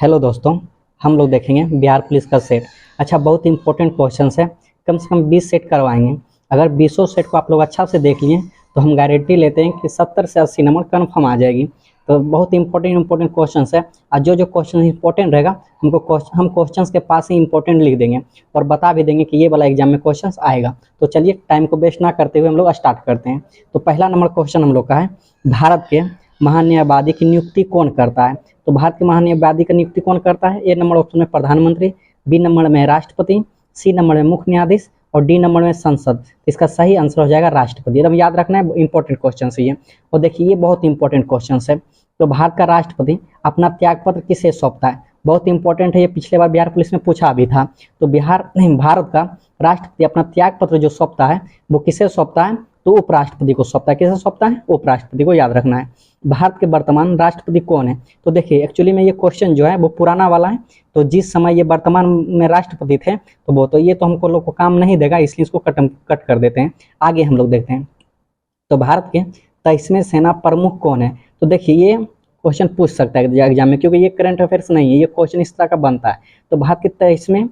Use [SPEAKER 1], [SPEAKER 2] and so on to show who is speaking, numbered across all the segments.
[SPEAKER 1] Hello दोस्तों, हम लोग देखेंगे बिहार पुलिस का सेट। अच्छा, बहुत इंपॉर्टेंट क्वेश्चंस है। कम से कम 20 सेट करवाएंगे। अगर 20 सेट को आप लोग अच्छा से देख लिए तो हम गारंटी लेते हैं कि 70 से 80 नंबर कन्फर्म आ जाएगी। तो बहुत इंपॉर्टेंट क्वेश्चंस है। और जो क्वेश्चन इंपॉर्टेंट रहेगा हम क्वेश्चंस के पास ही इंपॉर्टेंट लिख देंगे और बता भी देंगे कि ये वाला एग्जाम में क्वेश्चन आएगा। तो चलिए, टाइम को वेस्ट ना करते हुए हम लोग स्टार्ट करते हैं। तो पहला नंबर क्वेश्चन हम लोग का है, भारत के महान्यायवादी की नियुक्ति कौन करता है? तो भारत के महान्यायवादी की नियुक्ति कौन करता है? ए नंबर ऑप्शन में प्रधानमंत्री, बी नंबर में राष्ट्रपति, सी नंबर में मुख्य न्यायाधीश और डी नंबर में संसद। इसका सही आंसर हो जाएगा राष्ट्रपति। एकदम याद रखना है, इंपॉर्टेंट क्वेश्चन है ये। और देखिए, ये बहुत इंपॉर्टेंट क्वेश्चन है। तो भारत का राष्ट्रपति अपना त्यागपत्र किसे सौंपता है? बहुत इंपॉर्टेंट है ये, पिछले बार बिहार पुलिस में पूछा भी था। तो भारत का राष्ट्रपति अपना त्यागपत्र जो सौंपता है वो किसे सौंपता है? तो उपराष्ट्रपति को सौंपता है। किसे सौंपता है? उपराष्ट्रपति को। याद रखना है। भारत के वर्तमान राष्ट्रपति कौन है? तो देखिए, एक्चुअली में ये क्वेश्चन जो है वो पुराना वाला है। तो जिस समय ये वर्तमान में राष्ट्रपति थे तो ये तो हमको लोग को काम नहीं देगा, इसलिए इसको कट कर देते हैं। आगे हम लोग देखते हैं। तो भारत के 23वें सेना प्रमुख कौन है? तो देखिए, ये क्वेश्चन पूछ सकता है एग्जाम में, क्योंकि ये करंट अफेयर्स नहीं है, ये क्वेश्चन इस तरह का बनता है। तो भारत के 23वें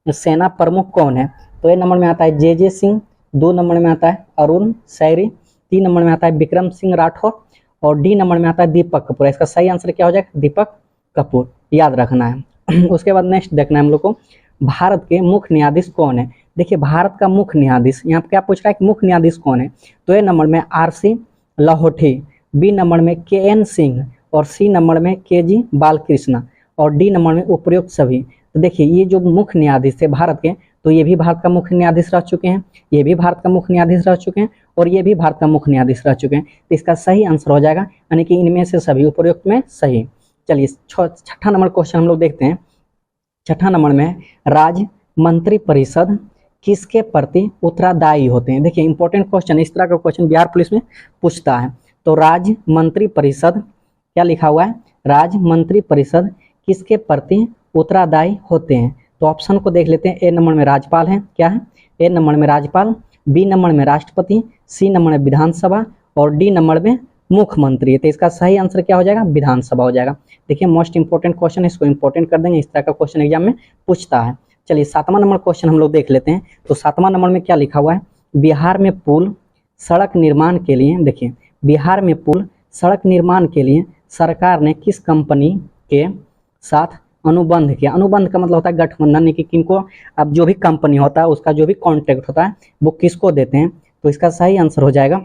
[SPEAKER 1] सेना प्रमुख कौन है? तो ए नंबर में आता है जे सिंह, 2 नंबर में आता है अरुण सैरी, 3 नंबर में आता है विक्रम सिंह राठौर और डी नंबर में आता है दीपक कपूर। इसका सही आंसर क्या हो जाएगा? दीपक कपूर। याद रखना है। उसके बाद नेक्स्ट देखना है हम लोग को, भारत के मुख्य न्यायाधीश कौन है? देखिए, भारत का मुख्य न्यायाधीश यहाँ पे क्या पूछ रहा है कि मुख्य न्यायाधीश कौन है? तो ए नंबर में RC लाहोटी, बी नंबर में KN सिंह और सी नंबर में KG बालकृष्ण और डी नंबर में उपयुक्त सभी। तो देखिए, ये जो मुख्य न्यायाधीश थे भारत के, तो ये भी भारत का मुख्य न्यायाधीश रह चुके हैं, ये भी भारत का मुख्य न्यायाधीश रह चुके हैं और ये भी भारत का मुख्य न्यायाधीश रह चुके हैं। तो इसका सही आंसर हो जाएगा, यानी कि इनमें से सभी उपयुक्त में सही। चलिए, छठा नंबर क्वेश्चन हम लोग देखते हैं। छठा नंबर में, राज्य मंत्री परिषद किसके प्रति उत्तरदायी होते हैं? देखिए, इंपॉर्टेंट क्वेश्चन, इस तरह का क्वेश्चन बिहार पुलिस में पूछता है। तो राज्य मंत्री परिषद, क्या लिखा हुआ है? राज्य मंत्री परिषद किसके प्रति उत्तरदायी होते हैं? तो ऑप्शन को देख लेते हैं। ए नंबर में राज्यपाल है, क्या है? ए नंबर में राज्यपाल, बी नंबर में राष्ट्रपति, सी नंबर में विधानसभा और डी नंबर में मुख्यमंत्री। तो इसका सही आंसर क्या हो जाएगा? विधानसभा हो जाएगा। देखिए, मोस्ट इंपॉर्टेंट क्वेश्चन, इसको इंपॉर्टेंट कर देंगे, इस तरह का क्वेश्चन एग्जाम में पूछता है। चलिए, 7वां नंबर क्वेश्चन हम लोग देख लेते हैं। तो 7वां नंबर में क्या लिखा हुआ है? बिहार में पुल सड़क निर्माण के लिए, देखिए, बिहार में पुल सड़क निर्माण के लिए सरकार ने किस कंपनी के साथ अनुबंध किया? अनुबंध का मतलब होता है गठबंधन, यानी कि किनको, अब जो भी कंपनी होता है उसका जो भी कॉन्ट्रैक्ट होता है वो किसको देते हैं? तो इसका सही आंसर हो जाएगा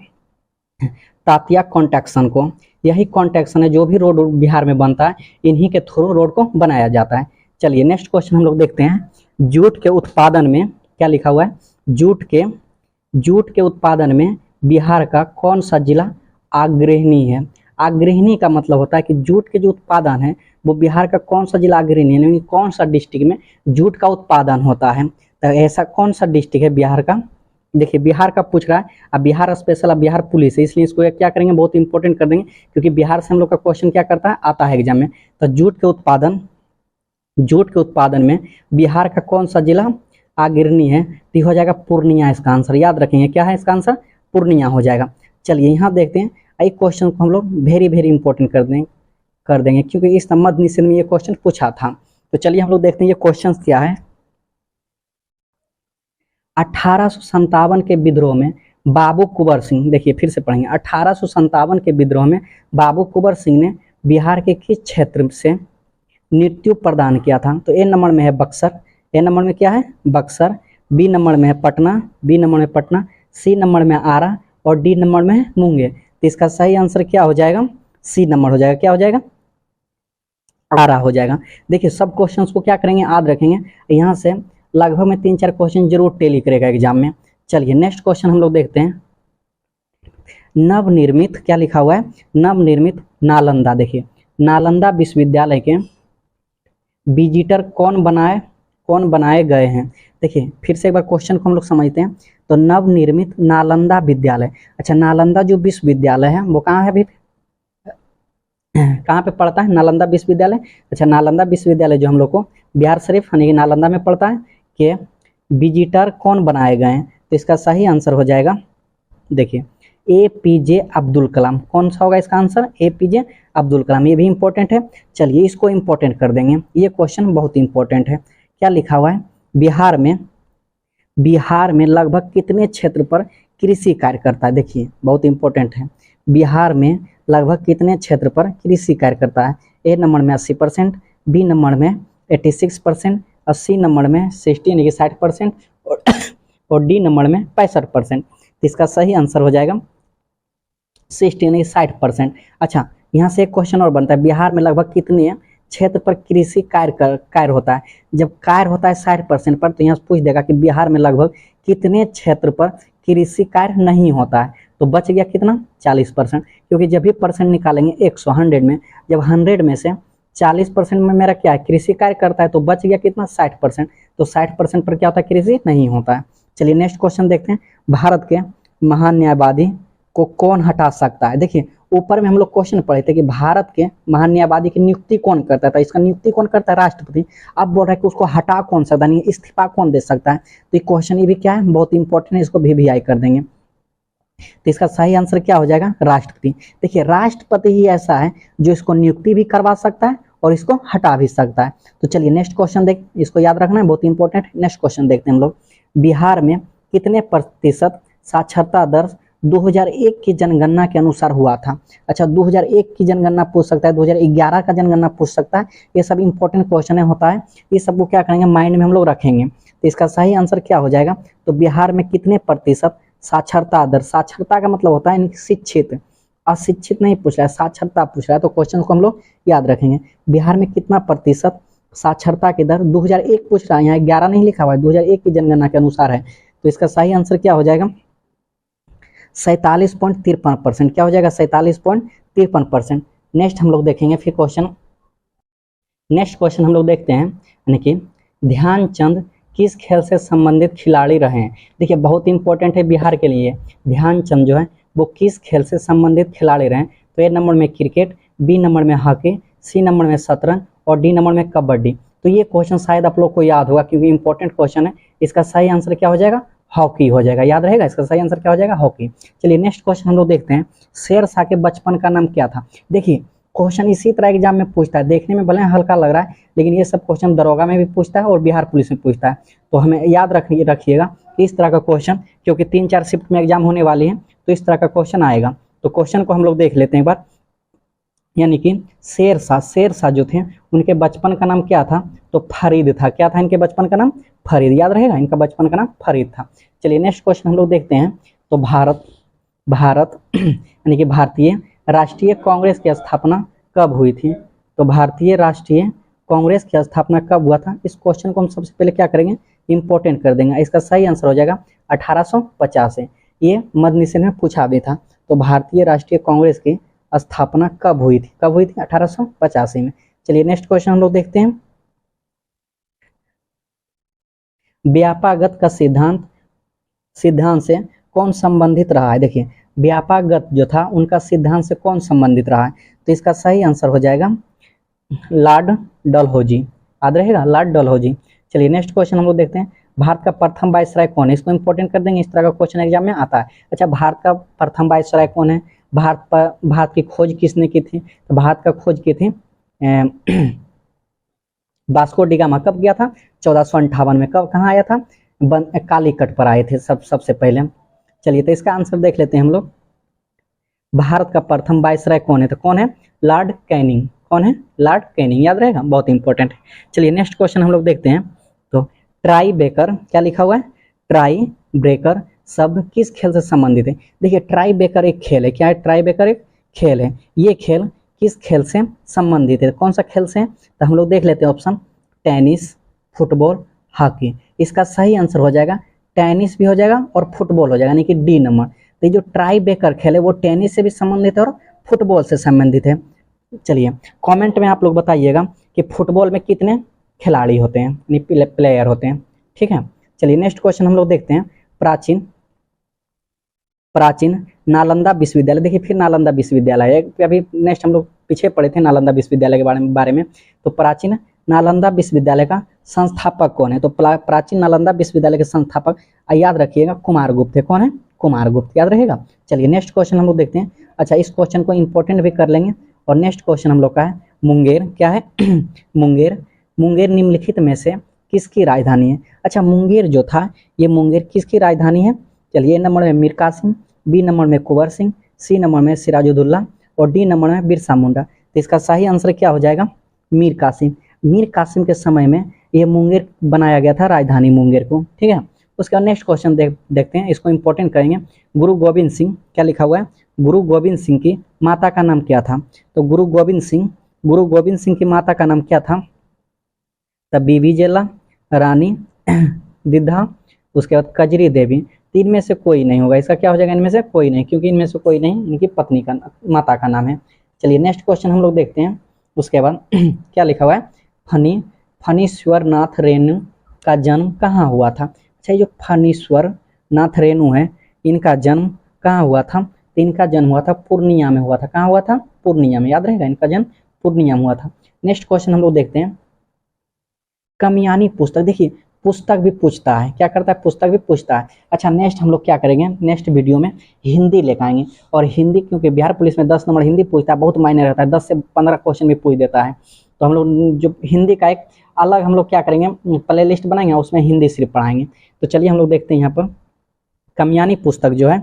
[SPEAKER 1] तात्या कॉन्ट्रैक्शन को। यही कॉन्ट्रैक्शन है, जो भी रोड बिहार में बनता है इन्हीं के थ्रू रोड को बनाया जाता है। चलिए, नेक्स्ट क्वेश्चन हम लोग देखते हैं। जूट के उत्पादन में क्या लिखा हुआ है? जूट के उत्पादन में बिहार का कौन सा जिला अग्रणी है? अग्रणी का मतलब होता है कि जूट के जो उत्पादन है वो बिहार का कौन सा जिला अग्रणी है, यानी कौन सा डिस्ट्रिक्ट में जूट का उत्पादन होता है। तो ऐसा कौन सा डिस्ट्रिक्ट है बिहार का? देखिए, बिहार का पूछ रहा है। अब बिहार स्पेशल, अब बिहार पुलिस है, इसलिए इसको क्या करेंगे, बहुत इंपॉर्टेंट कर देंगे, क्योंकि बिहार से हम लोग का क्वेश्चन क्या करता है, आता है एग्जाम में। तो जूट के उत्पादन में बिहार का कौन सा जिला अग्रणी है? तो हो जाएगा पूर्णिया। इसका आंसर याद रखेंगे, क्या है इसका आंसर? पूर्णिया हो जाएगा। चलिए, यहाँ देखते हैं। एक क्वेश्चन को हम लोग वेरी इंपॉर्टेंट कर देंगे, क्योंकि इस मध्य निषेध में ये क्वेश्चन पूछा था। तो चलिए, हम लोग देखते हैं ये क्वेश्चन क्या है। 1857 के विद्रोह में बाबू कुंवर सिंह, देखिए फिर से पढ़ेंगे। 1857 के विद्रोह में बाबू कुंवर सिंह ने बिहार के किस क्षेत्र से नेतृत्व प्रदान किया था? तो ए नंबर में है बक्सर, ए नंबर में क्या है? बक्सर, बी नंबर में है पटना, सी नंबर में आरा और डी नंबर में है मुंगेर। तो इसका सही आंसर क्या हो जाएगा? सी नंबर हो जाएगा। क्या हो जाएगा? आरा हो जाएगा। देखिए, सब क्वेश्चंस को क्या करेंगे, याद रखेंगे। यहाँ से लगभग में 3-4 क्वेश्चन जरूर टेली करेगा एग्जाम में। चलिए, नेक्स्ट क्वेश्चन हम लोग देखते हैं। नवनिर्मित, क्या लिखा हुआ है? नवनिर्मित नालंदा, देखिए, नालंदा विश्वविद्यालय के विजिटर कौन बनाए गए हैं? देखिए, फिर से एक बार क्वेश्चन को हम लोग समझते हैं। तो नवनिर्मित नालंदा विद्यालय, अच्छा, नालंदा जो विश्वविद्यालय है वो कहाँ है? अभी कहाँ पे पड़ता है नालंदा विश्वविद्यालय? अच्छा, नालंदा विश्वविद्यालय जो हम लोग को बिहार शरीफ यानी कि नालंदा में पड़ता है, कि विजिटर कौन बनाए गए हैं? तो इसका सही आंसर हो जाएगा, देखिए, APJ अब्दुल कलाम। कौन सा होगा इसका आंसर? APJ अब्दुल कलाम। ये भी इंपॉर्टेंट है। चलिए इसको इंपॉर्टेंट कर देंगे, ये क्वेश्चन बहुत इंपॉर्टेंट है। क्या लिखा हुआ है? बिहार में लगभग कितने क्षेत्र पर कृषि कार्य करता है? देखिए बहुत इंपॉर्टेंट है। बिहार में लगभग कितने क्षेत्र पर कृषि कार्य करता है? ए नंबर में 80%, बी नंबर में 86% और सी नंबर में 60 यानी कि 60% और डी नंबर में 65%। तो इसका सही आंसर हो जाएगा 60 यानी 60%। अच्छा, यहाँ से एक क्वेश्चन और बनता है, बिहार में लगभग कितने क्षेत्र पर कृषि कार्य होता है? जब कार्य होता है 60% पर, तो यहाँ से पूछ देगा कि बिहार में लगभग कितने क्षेत्र पर कृषि कार्य नहीं होता है। तो बच गया कितना? 40%, क्योंकि जब भी परसेंट निकालेंगे 100 में, जब 100 में से 40% में मेरा क्या है? कृषि कार्य करता है, तो बच गया कितना? 60%। तो 60% पर क्या होता है? कृषि नहीं होता है। चलिए नेक्स्ट क्वेश्चन देखते हैं। भारत के महान न्यायवादी को कौन हटा सकता है? देखिए ऊपर में हम लोग क्वेश्चन पढ़े थे कि भारत के महान न्यायवादी की नियुक्ति कौन करता था, इसका नियुक्ति कौन करता है? राष्ट्रपति। अब बोल रहा है कि उसको हटा कौन सकता है, इस्तीफा कौन दे सकता है? तो ये क्वेश्चन ये भी क्या है? बहुत इंपॉर्टेंट है, इसको भी कर देंगे। तो इसका सही आंसर क्या हो जाएगा? राष्ट्रपति। देखिए राष्ट्रपति ही ऐसा है जो इसको नियुक्ति भी करवा सकता है और इसको हटा भी सकता है। तो चलिए नेक्स्ट क्वेश्चन देख, इसको याद रखना है, बहुत इंपॉर्टेंट। नेक्स्ट क्वेश्चन देखते हैं हम लोग। बिहार में कितने प्रतिशत साक्षरता दर 2001 की जनगणना के अनुसार हुआ था? अच्छा 2001 की जनगणना पूछ सकता है, 2011 का जनगणना पूछ सकता है। ये सब इंपॉर्टेंट क्वेश्चन होता है, ये सबको क्या करेंगे? माइंड में हम लोग रखेंगे। तो इसका सही आंसर क्या हो जाएगा? तो बिहार में कितने प्रतिशत साक्षरता दर, साक्षरता का मतलब होता है शिक्षित, अशिक्षित नहीं पूछ रहा है, साक्षरता पूछ रहा है। तो क्वेश्चन को हम लोग याद रखेंगे। बिहार में कितना प्रतिशत साक्षरता की दर 2001 पूछ रहा है, यहाँ 11 नहीं लिखा हुआ है, 2001 की जनगणना के अनुसार है। तो इसका सही आंसर क्या हो जाएगा? 47.53%। क्या हो जाएगा? 47.53%। नेक्स्ट हम लोग देखेंगे फिर क्वेश्चन। नेक्स्ट क्वेश्चन हम लोग देखते हैं, यानी कि ध्यानचंद किस खेल से संबंधित खिलाड़ी रहे हैं? देखिए बहुत इंपॉर्टेंट है बिहार के लिए। ध्यानचंद जो है वो किस खेल से संबंधित खिलाड़ी रहे हैं? तो ए नंबर में क्रिकेट, बी नंबर में हॉकी, सी नंबर में शतरंज और डी नंबर में कबड्डी। तो ये क्वेश्चन शायद आप लोग को याद होगा क्योंकि इंपॉर्टेंट क्वेश्चन है। इसका सही आंसर क्या हो जाएगा? हॉकी हो जाएगा। याद रहेगा, इसका सही आंसर क्या हो जाएगा? हॉकी। चलिए नेक्स्ट क्वेश्चन हम लोग देखते हैं। शेरशाह के बचपन का नाम क्या था? देखिए क्वेश्चन इसी तरह एग्जाम में पूछता है, देखने में भले हल्का लग रहा है लेकिन ये सब क्वेश्चन दरोगा में भी पूछता है और बिहार पुलिस में पूछता है। तो हमें याद रखिएगा इस तरह का क्वेश्चन, क्योंकि 3-4 शिफ्ट में एग्जाम होने वाली है तो इस तरह का क्वेश्चन आएगा। तो क्वेश्चन को हम लोग देख लेते हैं एक बार। यानी कि शेरशाह जो थे उनके बचपन का नाम क्या था? तो फरीद था। क्या था इनके बचपन का नाम? फरीद। याद रहेगा, इनका बचपन का नाम फरीद था। चलिए नेक्स्ट क्वेश्चन हम लोग देखते हैं। तो भारत यानी कि भारतीय राष्ट्रीय कांग्रेस की स्थापना कब हुई थी? तो भारतीय राष्ट्रीय कांग्रेस की स्थापना कब हुआ था? इस क्वेश्चन को हम सबसे पहले क्या करेंगे? इंपॉर्टेंट कर देंगे। इसका सही आंसर हो जाएगा 1850 से। ये मद्य निषेध में पूछा भी था। तो भारतीय राष्ट्रीय कांग्रेस की स्थापना कब हुई थी? 1885 में। चलिए नेक्स्ट क्वेश्चन हम लोग देखते हैं। व्यापागत का सिद्धांत से कौन संबंधित रहा है? देखिए व्यापागत जो था उनका सिद्धांत से कौन संबंधित रहा है? तो इसका सही आंसर हो जाएगा लॉर्ड डलहौजी। याद रहेगा, लॉर्ड डलहौजी। चलिए नेक्स्ट क्वेश्चन हम लोग देखते हैं। भारत का प्रथम वायसराय कौन है? इसको इंपॉर्टेंट कर देंगे, इस तरह का क्वेश्चन एग्जाम में आता है। अच्छा भारत का प्रथम वायसराय कौन है? भारत की खोज किसने की थी? तो भारत का खोज की थी वास्को डी गामा। कब गया था? 1458 में। कब कहाँ आया था? कालीकट पर आए थे सबसे पहले। चलिए तो इसका आंसर देख लेते हैं हम लोग। भारत का प्रथम वायसराय कौन है? तो कौन है? Lord Canning. कौन है? Lord Canning. याद रहेगा, बहुत इंपॉर्टेंट है। चलिए नेक्स्ट क्वेश्चन हम लोग देखते हैं। तो ट्राई ब्रेकर, क्या लिखा हुआ है? ट्राई ब्रेकर शब्द किस खेल से संबंधित है? देखिए ट्राई ब्रेकर एक खेल है। क्या है? ट्राई ब्रेकर एक खेल है। ये खेल किस खेल से संबंधित है? कौन सा खेल से? तो हम लोग देख लेते हैं ऑप्शन। Tennis, football, hockey. इसका सही आंसर हो जाएगा टेनिस भी हो जाएगा और फुटबॉल हो जाएगा, यानी कि डी नंबर। तो ये जो ट्राई ब्रेकर खेल है वो टेनिस से भी संबंधित है और फुटबॉल से संबंधित है। चलिए कमेंट में आप लोग बताइएगा कि फुटबॉल में कितने खिलाड़ी होते हैं, यानी प्लेयर होते हैं। ठीक है, चलिए नेक्स्ट क्वेश्चन हम लोग देखते हैं। प्राचीन नालंदा विश्वविद्यालय। देखिए फिर नालंदा विश्वविद्यालय है, अभी नेक्स्ट हम लोग पीछे पढ़े थे नालंदा विश्वविद्यालय के बारे में। तो प्राचीन नालंदा विश्वविद्यालय का संस्थापक कौन है? तो प्राचीन नालंदा विश्वविद्यालय के संस्थापक याद रखिएगा कुमारगुप्त थे। कौन है? कुमारगुप्त, याद रहेगा। चलिए नेक्स्ट क्वेश्चन हम लोग देखते हैं। अच्छा, इस क्वेश्चन को इंपॉर्टेंट भी कर लेंगे। और नेक्स्ट क्वेश्चन हम लोग का है मुंगेर, क्या है मुंगेर। मुंगेर निम्नलिखित में से किसकी राजधानी है। अच्छा, मुंगेर जो था ये मुंगेर किसकी राजधानी है। चलिए, ए नंबर में मीर कासिम, बी नंबर में कुंवर सिंह, सी नंबर में सिराजुद्दौला और डी नंबर में बिरसा मुंडा। तो इसका सही आंसर क्या हो जाएगा, मीर कासिम। मीर कासिम के समय में ये मुंगेर बनाया गया था, राजधानी मुंगेर को, ठीक है। उसके बाद नेक्स्ट क्वेश्चन देखते हैं, इसको इंपॉर्टेंट करेंगे। गुरु गोविंद सिंह, क्या लिखा हुआ है, गुरु गोविंद सिंह की माता का नाम क्या था। तो गुरु गोविंद सिंह की माता का नाम क्या था। तब बीबी जेला, रानी दिद्धा, उसके बाद कजरी देवी। तीन में से कोई नहीं होगा, इसका क्या हो जाएगा, इनमें से कोई नहीं, क्योंकि इनमें से कोई नहीं इनकी पत्नी का माता का नाम है। चलिए नेक्स्ट क्वेश्चन हम लोग देखते हैं। उसके बाद क्या लिखा हुआ है, फणीश्वर नाथ रेणु का जन्म कहाँ हुआ था। अच्छा, ये जो फणीश्वर नाथ रेणु है इनका जन्म कहाँ हुआ था। तो इनका जन्म हुआ था पूर्णिया में हुआ था। कहाँ हुआ था, पूर्णिया में, याद रहेगा, इनका जन्म पूर्णिया में हुआ था। नेक्स्ट क्वेश्चन हम लोग देखते हैं। कमियानी पुस्तक, देखिए पुस्तक भी पूछता है, क्या करता है, पुस्तक भी पूछता है। अच्छा, नेक्स्ट हम लोग क्या करेंगे, नेक्स्ट वीडियो में हिंदी लेकर आएंगे। और हिंदी, क्योंकि बिहार पुलिस में 10 नंबर हिंदी पूछता है, बहुत मायने रहता है, 10 से 15 क्वेश्चन भी पूछ देता है। तो हम लोग जो हिंदी का एक अलग हम लोग क्या करेंगे, प्ले लिस्ट बनाएंगे, उसमें हिंदी सिर्फ पढ़ाएंगे। तो चलिए हम लोग देखते हैं यहाँ पर कमियानी पुस्तक जो है,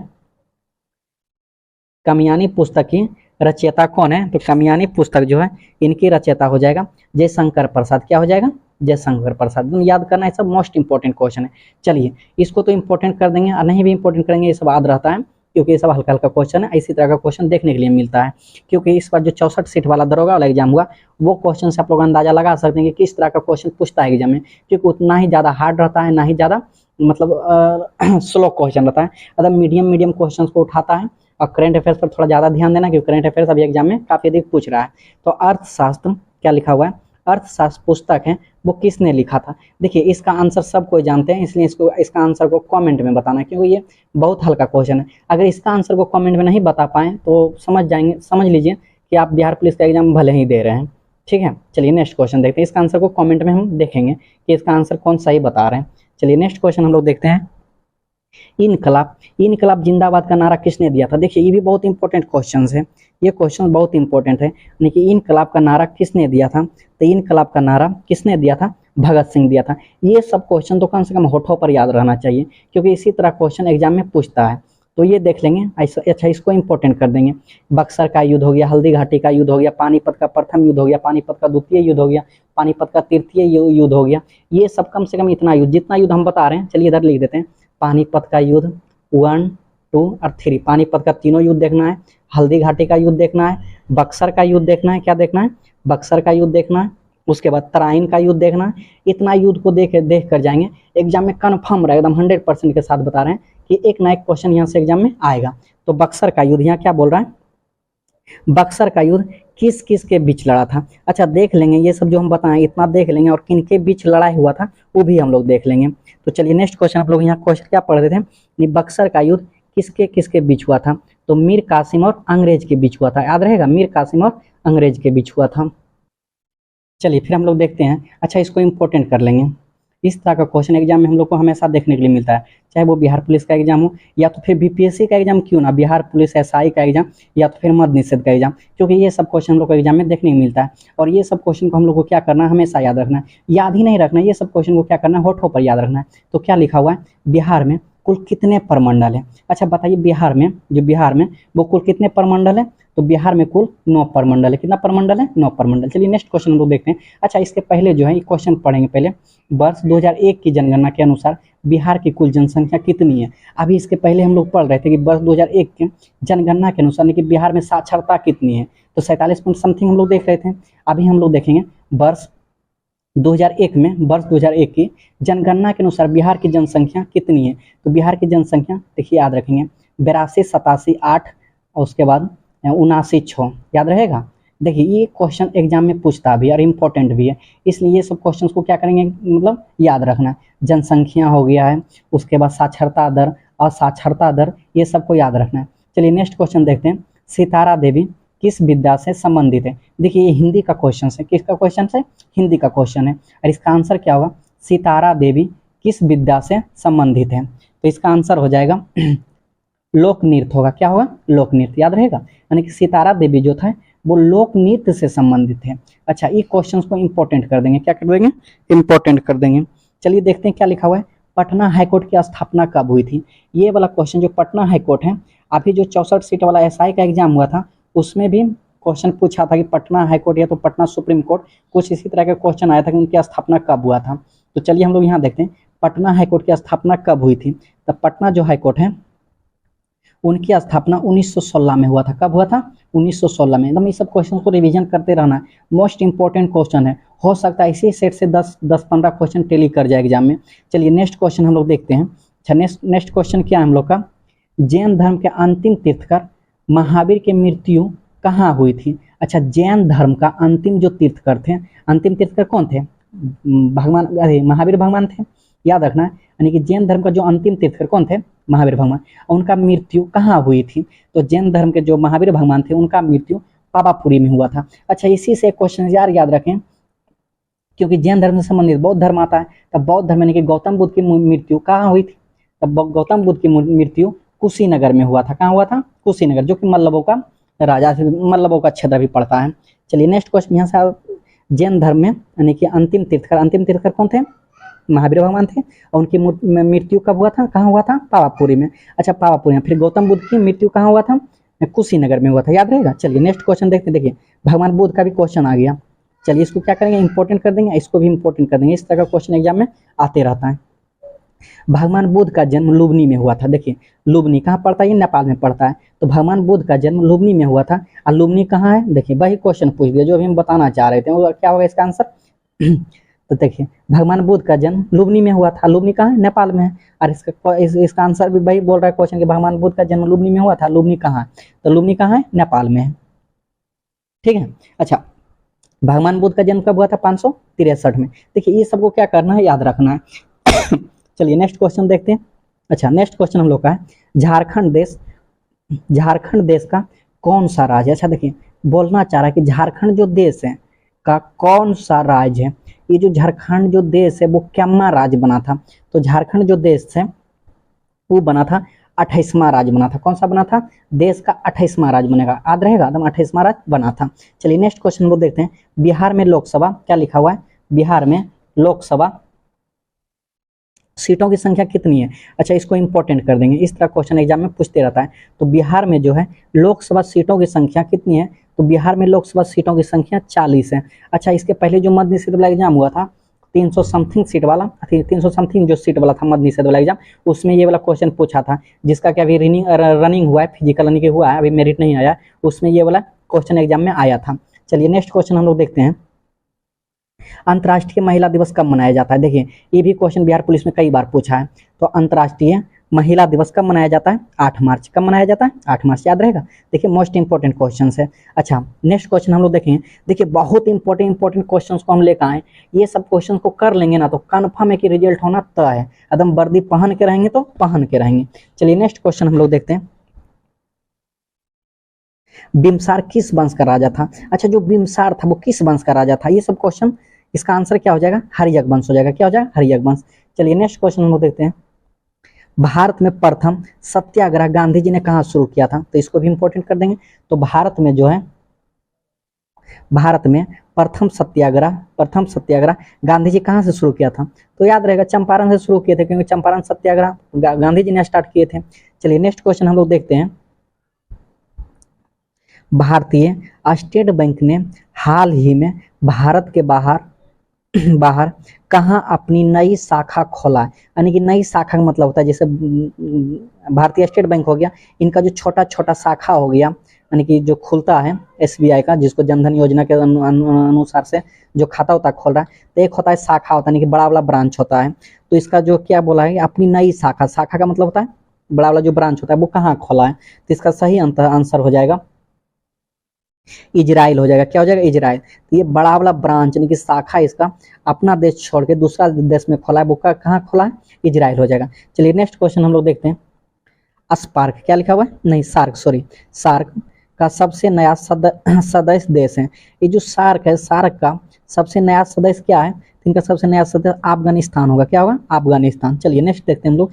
[SPEAKER 1] कमियानी पुस्तक की रचयिता कौन है। तो कमियानी पुस्तक जो है इनकी रचयिता हो जाएगा जयशंकर प्रसाद। क्या हो जाएगा, जयशंकर प्रसाद। याद करना, ये सब मोस्ट इंपॉर्टेंट क्वेश्चन है। चलिए इसको तो इंपॉर्टेंट कर देंगे, और नहीं भी इंपॉर्टेंट करेंगे, ये सब याद रहता है, क्योंकि ये सब हल्का हल्का क्वेश्चन है। इसी तरह का क्वेश्चन देखने के लिए मिलता है, क्योंकि इस बार जो 64 सीट वाला दरोगा वाला एग्जाम हुआ, वो क्वेश्चन से आप लोग अंदाजा लगा सकते हैं कि किस तरह का क्वेश्चन पूछता है एग्जाम में, क्योंकि उतना ही ज़्यादा हार्ड रहता है, ना ही ज़्यादा मतलब स्लो क्वेश्चन रहता है। अगर मीडियम क्वेश्चन को उठाता है। और करंट अफेयर्स पर थोड़ा ज़्यादा ध्यान देना, क्योंकि करंट अफेयर्स अभी एग्जाम में काफ़ी अधिक पूछ रहा है। तो अर्थशास्त्र, क्या लिखा हुआ है, अर्थशास्त्र पुस्तक है वो किसने लिखा था। देखिए इसका आंसर सब कोई जानते हैं, इसलिए इसका आंसर को कमेंट में बताना है, क्योंकि ये बहुत हल्का क्वेश्चन है। अगर इसका आंसर को कमेंट में नहीं बता पाएँ तो समझ लीजिए कि आप बिहार पुलिस का एग्जाम भले ही दे रहे हैं, ठीक है। चलिए नेक्स्ट क्वेश्चन देखते हैं। इसका आंसर को कमेंट में हम देखेंगे कि इसका आंसर कौन सही बता रहे हैं। चलिए नेक्स्ट क्वेश्चन हम लोग देखते हैं। इनकलाब जिंदाबाद का नारा किसने दिया था। देखिए ये भी बहुत इंपॉर्टेंट क्वेश्चन है, ये क्वेश्चन बहुत इंपॉर्टेंट है। यानी कि इनकलाब का नारा किसने दिया था। तो इनकलाब का नारा किसने दिया था, भगत सिंह दिया था। ये सब क्वेश्चन तो कम से कम होठों पर याद रहना चाहिए, क्योंकि इसी तरह क्वेश्चन एग्जाम में पूछता है। तो ये देख लेंगे। अच्छा, इसको इंपॉर्टेंट कर देंगे। बक्सर का युद्ध हो गया, हल्दी घाटी का युद्ध हो गया, पानीपत का प्रथम युद्ध हो गया, पानीपत का द्वितीय युद्ध हो गया, पानीपत का तृतीय युद्ध हो गया। ये सब कम से कम इतना युद्ध, जितना युद्ध हम बता रहे हैं, चलिए इधर लिख देते हैं। पानीपत का युद्ध 1, 2 और 3, पानीपत का तीनों युद्ध देखना है, हल्दी घाटी का युद्ध देखना है, बक्सर का युद्ध देखना है, क्या देखना है, बक्सर का युद्ध देखना है, उसके बाद तराइन का युद्ध देखना है। इतना युद्ध को देख कर जाएंगे, एग्जाम में कन्फर्म रहे, एकदम 100% के साथ बता रहे हैं कि एक ना एक क्वेश्चन यहाँ से एग्जाम में आएगा। तो बक्सर का युद्ध, यहाँ क्या बोल रहा है, बक्सर का युद्ध किस किस के बीच लड़ा था। अच्छा देख लेंगे, ये सब जो हम बताएं इतना देख लेंगे, और किन के बीच लड़ाई हुआ था वो भी हम लोग देख लेंगे। तो चलिए नेक्स्ट क्वेश्चन, आप लोग यहाँ क्वेश्चन क्या पढ़ रहे थे, बक्सर का युद्ध किसके किसके बीच हुआ था। तो मीर कासिम और अंग्रेज के बीच हुआ था, याद रहेगा, मीर कासिम और अंग्रेज के बीच हुआ था। चलिए फिर हम लोग देखते हैं। अच्छा, इसको इंपॉर्टेंट कर लेंगे। इस तरह का क्वेश्चन एग्जाम में हम लोग को हमेशा देखने के लिए मिलता है, चाहे वो बिहार पुलिस का एग्जाम हो, या तो फिर बीपीएससी का एग्जाम, क्यों ना बिहार पुलिस एसआई का एग्जाम, या तो फिर मद्य निषेध का एग्जाम, क्योंकि ये सब क्वेश्चन हम लोग को एग्जाम में देखने को मिलता है। और ये सब क्वेश्चन को हम लोग को क्या करना है, हमेशा याद रखना है। याद ही नहीं रखना है, ये सब क्वेश्चन को क्या करना है, होठों पर याद रखना है। तो क्या लिखा हुआ है, बिहार में कुल कितने प्रमंडल है। अच्छा बताइए, बिहार में वो कुल कितने प्रमंडल है। तो बिहार में कुल 9 प्रमंडल है। कितना प्रमंडल है, 9 प्रमंडल। चलिए नेक्स्ट क्वेश्चन हम लोग देखते हैं। अच्छा, इसके पहले जो है ये क्वेश्चन पढ़ेंगे पहले। वर्ष 2001 की जनगणना के अनुसार बिहार की कुल जनसंख्या कितनी है। अभी इसके पहले हम लोग पढ़ रहे थे कि वर्ष 2001 के जनगणना के अनुसार कि बिहार में साक्षरता कितनी है। तो 47 पॉइंट समथिंग हम लोग देख रहे थे। अभी हम लोग देखेंगे वर्ष 2001 की जनगणना के अनुसार बिहार की जनसंख्या कितनी है। तो बिहार की जनसंख्या देखिए याद रखेंगे, 82, 87, 8 और उसके बाद 79, 6, याद रहेगा। देखिए ये क्वेश्चन एग्जाम में पूछता भी है और इम्पोर्टेंट भी है, इसलिए ये सब क्वेश्चंस को क्या करेंगे, मतलब याद रखना है। जनसंख्या हो गया है, उसके बाद साक्षरता दर और साक्षरता दर, ये सबको याद रखना है। चलिए नेक्स्ट क्वेश्चन देखते हैं। सितारा देवी किस विद्या से संबंधित है। देखिए ये हिंदी का क्वेश्चन है। किसका क्वेश्चन है, हिंदी का क्वेश्चन है। और इसका आंसर क्या होगा, सितारा देवी किस विद्या से संबंधित है। तो इसका आंसर हो जाएगा लोक नृत्य होगा। क्या होगा? लोक नृत्य, याद रहेगा। यानी कि सितारा देवी जो था वो लोक नृत्य से संबंधित है। अच्छा, ये क्वेश्चन को इंपॉर्टेंट कर देंगे। क्या कर देंगे? इंपॉर्टेंट कर देंगे। चलिए देखते हैं क्या लिखा हुआ है। पटना हाईकोर्ट की स्थापना कब हुई थी? ये वाला क्वेश्चन जो पटना हाईकोर्ट है, अभी जो 64 सीट वाला एसआई का एग्जाम हुआ था उसमें भी क्वेश्चन पूछा था कि पटना हाईकोर्ट या तो पटना सुप्रीम कोर्ट, कुछ इसी तरह का क्वेश्चन आया था कि उनकी स्थापना कब हुआ था। तो चलिए हम लोग यहाँ देखते हैं पटना हाईकोर्ट की स्थापना कब हुई थी। तो पटना जो हाईकोर्ट है उनकी स्थापना 1916 में हुआ था। कब हुआ था? 1916 में। एकदम ये सब क्वेश्चन को रिवीजन करते रहना है, मोस्ट इंपॉर्टेंट क्वेश्चन है। हो सकता है इसी सेट से 10-15 क्वेश्चन टेली कर जाए एग्जाम में। चलिए नेक्स्ट क्वेश्चन हम लोग देखते हैं। अच्छा, नेक्स्ट क्वेश्चन क्या है हम लोग का? जैन धर्म के अंतिम तीर्थकर महावीर की मृत्यु कहाँ हुई थी? अच्छा, जैन धर्म का अंतिम जो तीर्थकर थे, अंतिम तीर्थकर कौन थे? भगवान, अरे महावीर भगवान थे, याद रखना है। यानी कि जैन धर्म का जो अंतिम तीर्थकर कौन थे? महावीर भगवान। उनका मृत्यु कहाँ हुई थी? तो जैन धर्म के जो महावीर भगवान थे उनका मृत्यु पावापुरी में हुआ था। अच्छा, इसी से क्वेश्चन याद रखें, क्योंकि जैन धर्म से संबंधित बौद्ध धर्म आता है। तब बौद्ध धर्म यानी कि गौतम बुद्ध की मृत्यु कहाँ हुई थी? तब गौतम बुद्ध की मृत्यु कुशीनगर में हुआ था। कहाँ हुआ था? कुशीनगर, जो कि मल्लबों का राजा, मल्लबों का क्षेत्र भी पड़ता है। चलिए नेक्स्ट क्वेश्चन यहाँ से, जैन धर्म में यानी कि अंतिम तीर्थकर कौन थे? महावीर भगवान थे। और उनकी मृत्यु कब हुआ था? कहाँ हुआ था? पावापुरी में। अच्छा, पावापुरी में। फिर गौतम बुद्ध की मृत्यु कहाँ हुआ था? कुशीनगर में हुआ था, याद रहेगा। चलिए नेक्स्ट क्वेश्चन देखते हैं। देखिए भगवान बुद्ध का भी क्वेश्चन आ गया। चलिए इसको क्या करेंगे? इंपॉर्टेंट कर देंगे, इसको भी इंपॉर्टेंट कर देंगे। इस तरह का क्वेश्चन एग्जाम में आते रहता है। भगवान बुद्ध का जन्म लुबनी में हुआ था। देखिए लुबनी कहाँ पड़ता है? ये नेपाल में पड़ता है। तो भगवान बुद्ध का जन्म लुबनी में हुआ था। और लुबनी कहाँ है? देखिए वही क्वेश्चन पूछ दिया जो अभी हम बताना चाह रहे थे। वो क्या होगा इसका आंसर? तो देखिए भगवान बुद्ध का जन्म लुबनी में हुआ था। लुबनी कहाँ है? नेपाल में है। और इसका आंसर भी वही बोल रहा है क्वेश्चन कि भगवान बुद्ध का जन्म लुबनी में हुआ था। लुबनी कहाँ है? तो लुबनी कहाँ है? नेपाल में है। ठीक है। अच्छा, भगवान बुद्ध का जन्म कब हुआ था? 563 में। देखिए ये सबको क्या करना है? याद रखना है। चलिए नेक्स्ट क्वेश्चन देखते हैं। अच्छा, नेक्स्ट क्वेश्चन हम लोग का है, झारखंड देश का कौन सा राज्य? अच्छा देखिए बोलना चाह रहा है कि झारखंड जो देश है का कौन सा राज्य है? ये जो झारखंड जो देश है वो क्या राज्य बना था? तो झारखंड जो देश है वो बना था 28वां राज्य बना था। कौन सा बना था? देश का 28वां राज्य बनेगा, याद रहेगा एकदम। 28वां राज्य बना था। चलिए नेक्स्ट क्वेश्चन हम लोग देखते हैं। बिहार में लोकसभा, क्या लिखा हुआ है? बिहार में लोकसभा सीटों की संख्या कितनी है? अच्छा, इसको इंपॉर्टेंट कर देंगे। इस तरह क्वेश्चन एग्जाम में पूछते रहता है। तो बिहार में जो है लोकसभा सीटों की संख्या कितनी है? तो बिहार में लोकसभा सीटों की संख्या 40 है। अच्छा, इसके पहले जो मध्य निषेध वाला एग्जाम हुआ था 300 समथिंग सीट वाला, 300 समथिंग जो सीट वाला था मध्य निषेध वाला एग्जाम, उसमें ये वाला क्वेश्चन पूछा था, जिसका कि अभी रनिंग हुआ है, फिजिकल रनिंग हुआ है, अभी मेरिट नहीं आया, उसमें ये वाला क्वेश्चन एग्जाम में आया था। चलिए नेक्स्ट क्वेश्चन हम लोग देखते हैं। अंतर्राष्ट्रीय महिला दिवस कब मनाया जाता है? देखिए ये भी क्वेश्चन बिहार पुलिस में कई बार पूछा है। तो अंतर्राष्ट्रीय महिला दिवस कब मनाया जाता है? 8 मार्च। कब मनाया जाता है? 8 मार्च, याद रहेगा। देखिए मोस्ट इंपॉर्टेंट क्वेश्चन है। अच्छा, नेक्स्ट क्वेश्चन हम लोग देखेंगे। देखिए बहुत इंपॉर्टेंट क्वेश्चन को हम लेकर आए। ये सब क्वेश्चन को कर लेंगे ना तो कन्फर्म है कि रिजल्ट होना तय है। एकदम वर्दी पहन के रहेंगे तो पहन के रहेंगे। चलिए नेक्स्ट क्वेश्चन हम लोग देखते हैं। बिम्सार किस वंश का राजा था? अच्छा, जो बिम्सार था वो किस वंश का राजा था? ये सब क्वेश्चन, इसका आंसर क्या हो जाएगा? हर्यक वंश हो जाएगा। क्या हो जाएगा? हर्यक वंश। चलिए नेक्स्ट क्वेश्चन हम लोग देखते हैं। भारत में प्रथम सत्याग्रह गांधी जी ने कहाँ शुरू किया था? तो इसको भी इंपॉर्टेंट कर देंगे। तो भारत में जो है, भारत में प्रथम सत्याग्रह गांधी जी कहाँ से शुरू किया था? तो याद रहेगा चंपारण से शुरू किए थे, क्योंकि चंपारण सत्याग्रह गांधी जी ने स्टार्ट किए थे। चलिए नेक्स्ट क्वेश्चन हम लोग देखते हैं। भारतीय स्टेट बैंक ने हाल ही में भारत के बाहर कहाँ अपनी नई शाखा खोला है? यानी कि नई शाखा का मतलब होता है जैसे भारतीय स्टेट बैंक हो गया, इनका जो छोटा छोटा शाखा हो गया, यानी कि जो खुलता है SBI का, जिसको जनधन योजना के अनुसार से जो खाता होता है खोल रहा है, तो एक होता है शाखा होता है, यानी कि बड़ा वाला ब्रांच होता है। तो इसका जो क्या बोला है, अपनी नई शाखा का मतलब होता है बड़ा वाला जो ब्रांच होता है वो कहाँ खोला है? तो इसका सही आंसर हो जाएगा इजराइल हो जाएगा। क्या हो जाएगा? इजराइल। तो ये बड़ा वाला ब्रांच यानी कि शाखा इसका अपना देश छोड़ के दूसरा देश में खोला है, वो कहाँ खोला है? इजराइल हो जाएगा। चलिए नेक्स्ट क्वेश्चन हम लोग देखते हैं। स्पार्क, क्या लिखा हुआ है? नहीं, सार्क का सबसे नया सदस्य देश है। ये जो सार्क है, सार्क का सबसे नया सदस्य क्या है? इनका सबसे नया सदस्य अफगानिस्तान होगा। क्या होगा? अफगानिस्तान। चलिए नेक्स्ट देखते हैं हम लोग।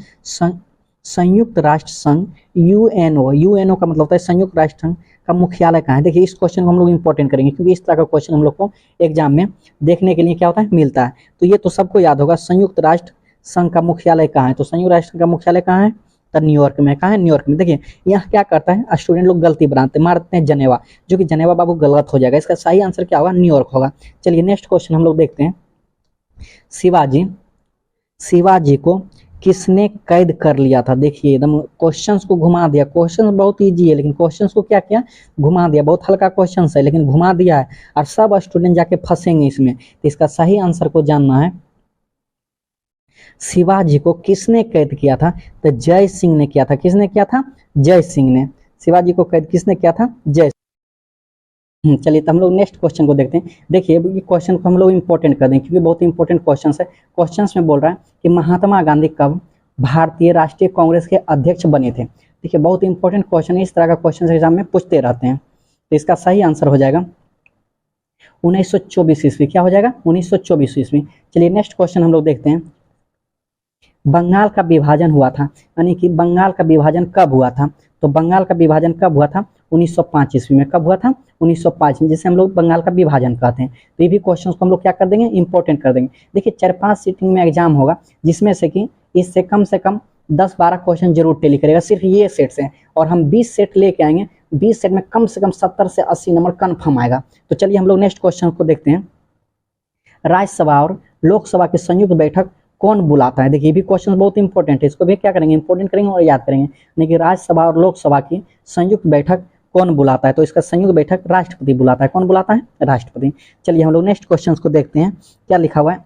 [SPEAKER 1] संयुक्त राष्ट्र संघ यूएनओ, यूएनओ का मतलब होता है संयुक्त राष्ट्र संघ का मुख्यालय कहाँ है। देखिए इस क्वेश्चन को हम लोग इंपॉर्टेंट करेंगे क्योंकि इस तरह का क्वेश्चन हम लोग को एग्जाम में देखने के लिए क्या होता है, मिलता है। तो ये तो सबको याद होगा, संयुक्त राष्ट्र संघ का मुख्यालय कहाँ है, तो संयुक्त राष्ट्र संघ का मुख्यालय कहाँ है, तो न्यूयॉर्क में। कहाँ है, न्यूयॉर्क में। देखिए यहाँ क्या करता है, स्टूडेंट लोग गलती बनाते हैं, मारते हैं जनेवा, जो कि जनेवा बाबू गलत हो जाएगा, इसका सही आंसर क्या होगा, न्यूयॉर्क होगा। चलिए नेक्स्ट क्वेश्चन हम लोग देखते हैं। शिवाजी को किसने कैद कर लिया था। देखिए एकदम क्वेश्चंस को घुमा दिया, क्वेश्चन बहुत इजी है लेकिन क्वेश्चंस को क्या किया, घुमा दिया। बहुत हल्का क्वेश्चन है लेकिन घुमा दिया है और सब स्टूडेंट जाके फंसेंगे इसमें। तो इसका सही आंसर को जानना है, शिवाजी को किसने कैद किया था, तो जय सिंह ने किया था। किसने किया था, जय सिंह ने। शिवाजी को कैद किसने किया था, जय। चलिए तो हम लोग नेक्स्ट क्वेश्चन को देखते हैं। देखिए ये क्वेश्चन को हम लोग इंपॉर्टेंट कर दें क्योंकि बहुत इंपॉर्टेंट क्वेश्चन है। क्वेश्चन में बोल रहा है कि महात्मा गांधी कब भारतीय राष्ट्रीय कांग्रेस के अध्यक्ष बने थे। देखिए बहुत इंपॉर्टेंट क्वेश्चन है, इस तरह का क्वेश्चन एग्जाम में पूछते रहते हैं। तो इसका सही आंसर हो जाएगा 1924 ईस्वी। क्या हो जाएगा, 1924 ईस्वी। चलिए नेक्स्ट क्वेश्चन हम लोग देखते हैं। बंगाल का विभाजन हुआ था, यानी कि बंगाल का विभाजन कब हुआ था, तो बंगाल का विभाजन कब हुआ था, 1905 ईस्वी में। कब हुआ था, 1905 में, जिसे हम लोग बंगाल का विभाजन कहते हैं। तो ये भी क्वेश्चन को हम लोग क्या कर देंगे, इंपॉर्टेंट कर देंगे। देखिए 4-5 सीटिंग में एग्जाम होगा जिसमें से कि इससे कम से कम 10-12 क्वेश्चन जरूर टेली करेगा, सिर्फ ये सेट से। और हम 20 सेट लेके आएंगे, 20 सेट में कम से कम 70 से 80 नंबर कन्फर्म आएगा। तो चलिए हम लोग नेक्स्ट क्वेश्चन को देखते हैं। राज्यसभा और लोकसभा की संयुक्त बैठक कौन बुलाता है। देखिए ये भी क्वेश्चन बहुत इंपॉर्टेंट है, इसको भी क्या करेंगे, इंपॉर्टेंट करेंगे और याद करेंगे। यानी राज्यसभा और लोकसभा की संयुक्त बैठक कौन बुलाता है, तो इसका संयुक्त बैठक राष्ट्रपति बुलाता है। कौन बुलाता है, राष्ट्रपति। चलिए हम लोग नेक्स्ट क्वेश्चन को देखते हैं। क्या लिखा हुआ है,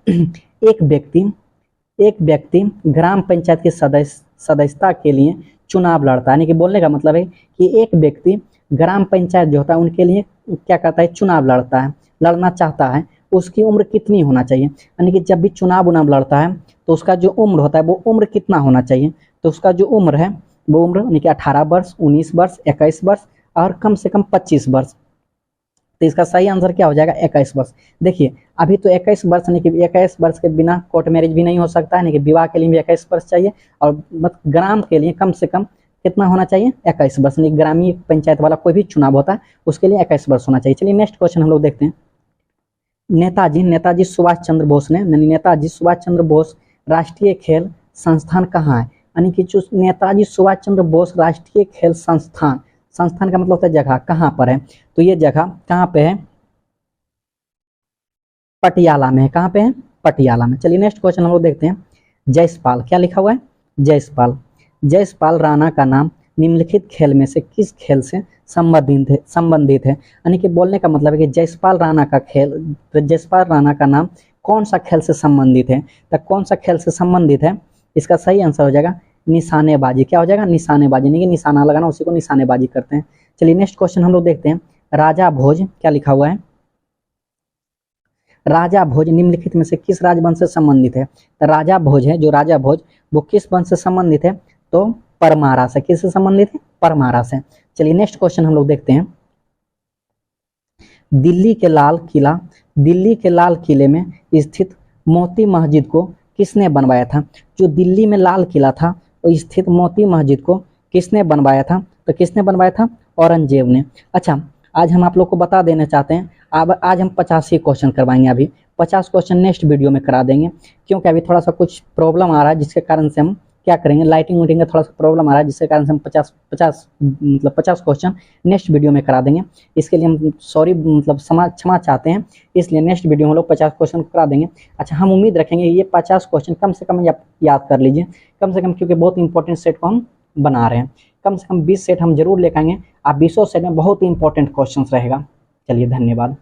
[SPEAKER 1] एक व्यक्ति ग्राम पंचायत की सदस्यता के लिए चुनाव लड़ता है। यानी कि बोलने का मतलब है कि एक व्यक्ति ग्राम पंचायत जो होता है उनके लिए क्या करता है, चुनाव लड़ता है, लड़ना चाहता है। उसकी उम्र कितनी होना चाहिए, यानी कि जब भी चुनाव लड़ता है तो उसका जो उम्र होता है वो उम्र कितना होना चाहिए, तो उसका जो उम्र है वो उम्र यानी कि 18 वर्ष, 19 वर्ष, 21 वर्ष और कम से कम 25 वर्ष। तो इसका सही आंसर क्या हो जाएगा, 21 वर्ष। देखिए अभी तो 21 वर्ष, यानी कि 21 वर्ष के बिना कोर्ट मैरिज भी नहीं हो सकता है, यानी कि विवाह के लिए भी 21 वर्ष चाहिए। और मतलब ग्राम के लिए कम से कम कितना होना चाहिए, 21 वर्ष। यानी ग्रामीण पंचायत वाला कोई भी चुनाव होता है उसके लिए 21 वर्ष होना चाहिए। चलिए नेक्स्ट क्वेश्चन हम लोग देखते हैं। नेताजी सुभाष चंद्र बोस ने, नेताजी सुभाष चंद्र बोस राष्ट्रीय खेल संस्थान कहाँ है। यानी कि जो नेताजी सुभाष चंद्र बोस राष्ट्रीय खेल संस्थान, संस्थान का मतलब होता है जगह, कहाँ पर है, तो ये जगह कहाँ पे है, पटियाला में है। कहाँ पे है, पटियाला में। चलिए नेक्स्ट क्वेश्चन हम लोग देखते हैं। जयसपाल, क्या लिखा हुआ है, जयसपाल राणा का नाम निम्नलिखित खेल में से किस खेल से संबंधित है। यानी कि बोलने का मतलब है कि जयसपाल राणा का नाम कौन सा खेल से संबंधित है, तो कौन सा खेल से संबंधित है, इसका सही आंसर हो जाएगा निशानेबाजी। क्या हो जाएगा, निशानेबाजी। नहीं कि निशाना लगाना, उसी को निशानेबाजी करते हैं। चलिए नेक्स्ट क्वेश्चन हम लोग देखते हैं। राजा भोज, क्या लिखा हुआ है, राजा भोज निम्नलिखित में से किस राजवंश से संबंधित है। तो राजा भोज है, जो राजा भोज वो किस वंश से संबंधित है, तो परमारा से। किससे संबंधित है, परमारा से। चलिए नेक्स्ट क्वेश्चन हम लोग देखते हैं। दिल्ली के लाल किले में स्थित मोती मस्जिद को किसने बनवाया था। जो दिल्ली में लाल किला था तो स्थित मोती मस्जिद को किसने बनवाया था, तो किसने बनवाया था, औरंगजेब ने। अच्छा आज हम आप लोग को बता देना चाहते हैं, अब आज हम 50 ही क्वेश्चन करवाएंगे। अभी 50 क्वेश्चन नेक्स्ट वीडियो में करा देंगे क्योंकि अभी थोड़ा सा कुछ प्रॉब्लम आ रहा है जिसके कारण से हम क्या करेंगे, लाइटिंग का थोड़ा सा प्रॉब्लम आ रहा है जिसके कारण से हम 50 क्वेश्चन नेक्स्ट वीडियो में करा देंगे। इसके लिए हम सॉरी मतलब क्षमा चाहते हैं, इसलिए नेक्स्ट वीडियो में लोग 50 क्वेश्चन करा देंगे। अच्छा हम उम्मीद रखेंगे ये 50 क्वेश्चन कम से कम याद कर लीजिए, कम से कम, क्योंकि बहुत इंपॉर्टेंट सेट को हम बना रहे हैं। कम से कम 20 सेट हम जरूर लेकर आएंगे, आप 20 सेट में बहुत ही इंपॉर्टेंट क्वेश्चन रहेगा। चलिए धन्यवाद।